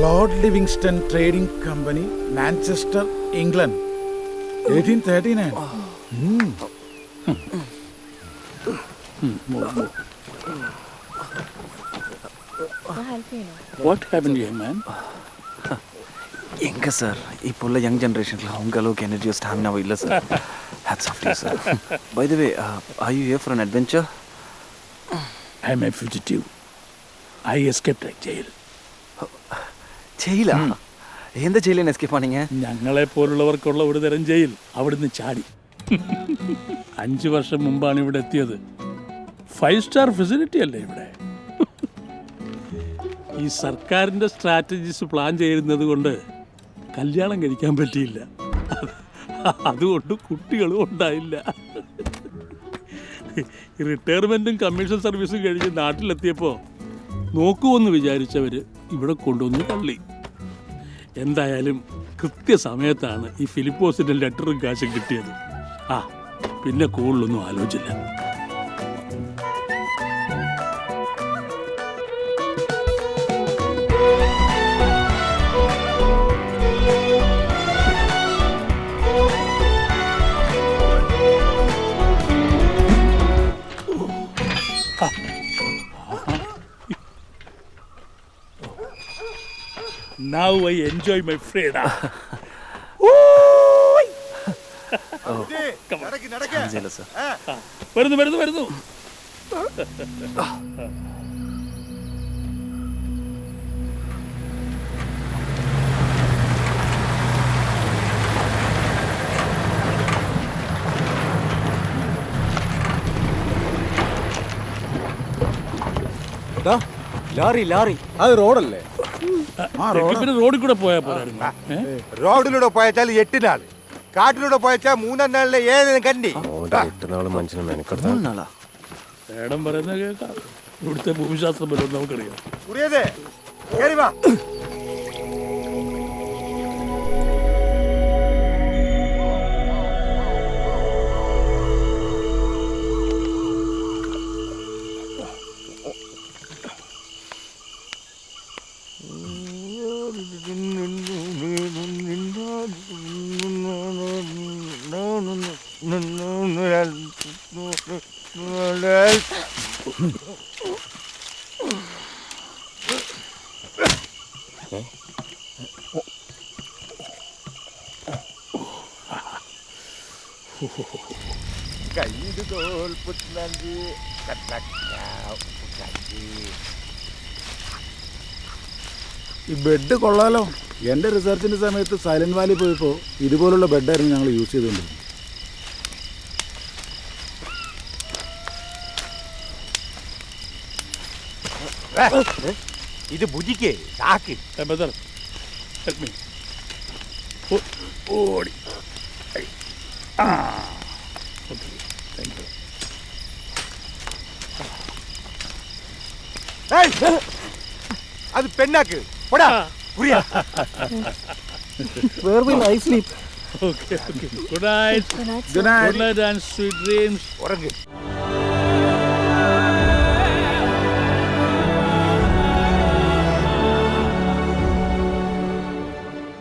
Lord Livingstone trading company, Manchester, England, 1839. What happened here, man? எங்க sir இப்போ உள்ள young ஜெனரேஷன்ல அவங்க அளவுக்கு எனர்ஜியோ ஸ்டாமினாவோ இல்லை sir. Hats off to you sir. By the way, are you here for an adventure? I am a fugitive. I escaped a jail. ജയിലാ? എന്ത് ജയിലിൽ എസ്കേപ്പ് ആണീங்க? ഞങ്ങളെ പോലുള്ളവർക്കുള്ള ഒരു തരം ജയിൽ. അവിടുന്ന് ചാടി 5 വർഷം മുമ്പാണ് ഇവിടെ എത്തിയത്. 5 സ്റ്റാർ ഫെസിലിറ്റി അല്ലേ ഇവിടെ. ഈ സർക്കാരിൻ്റെ സ്ട്രാറ്റജീസ് പ്ലാൻ ചെയ്യുന്നത് കൊണ്ട് കല്യാണം കഴിക്കാൻ പറ്റിയില്ല. അതുകൊണ്ട് കുട്ടികളും ഉണ്ടായില്ല. റിട്ടയർമെൻറ്റും കമ്മീഷൻ സർവീസും കഴിഞ്ഞ് നാട്ടിലെത്തിയപ്പോൾ നോക്കുമെന്ന് വിചാരിച്ചവർ ഇവിടെ കൊണ്ടുവന്ന് തള്ളി. എന്തായാലും കൃത്യസമയത്താണ് ഈ ഫിലിപ്പോസിൻ്റെ ലെറ്ററും കാശും കിട്ടിയത്. പിന്നെ കൂടുതലൊന്നും ആലോചിച്ചില്ല. Now I enjoy my freedom. വരുന്നു. ലാറി അത് റോഡല്ലേ? പിന്നെ റോഡിൽ കൂടെ പോയാൽ പോരായിരുന്നു. റോഡിലൂടെ പോയാൽ 8 നാള്, കാട്ടിലൂടെ പോയാൽ 3 നാളിലെ ഏതെങ്കിലും കണ്ടി. 8 നാള് മനുഷ്യന് മെനക്കെടുത്താ. മേഡം പറയുന്നത് കേൾക്കാം. ഇവിടുത്തെ ഭൂമിശാസ്ത്രം വല്ലതും നമുക്കറിയാം. ഈ ബെഡ് കൊള്ളാലോ. എൻ്റെ റിസർച്ചിൻ്റെ സമയത്ത് സൈലന്റ് വാലി പോയപ്പോൾ ഇതുപോലുള്ള ബെഡായിരുന്നു ഞങ്ങൾ യൂസ് ചെയ്തുകൊണ്ടിരുന്നത്. ഇത് ബുജിക്ക് ചാക്ക്. ഓടി. അത് പെണ്ണാക്ക്. Where will I sleep? Okay. Good night. Good night and sweet dreams. ഉറങ്ങ്.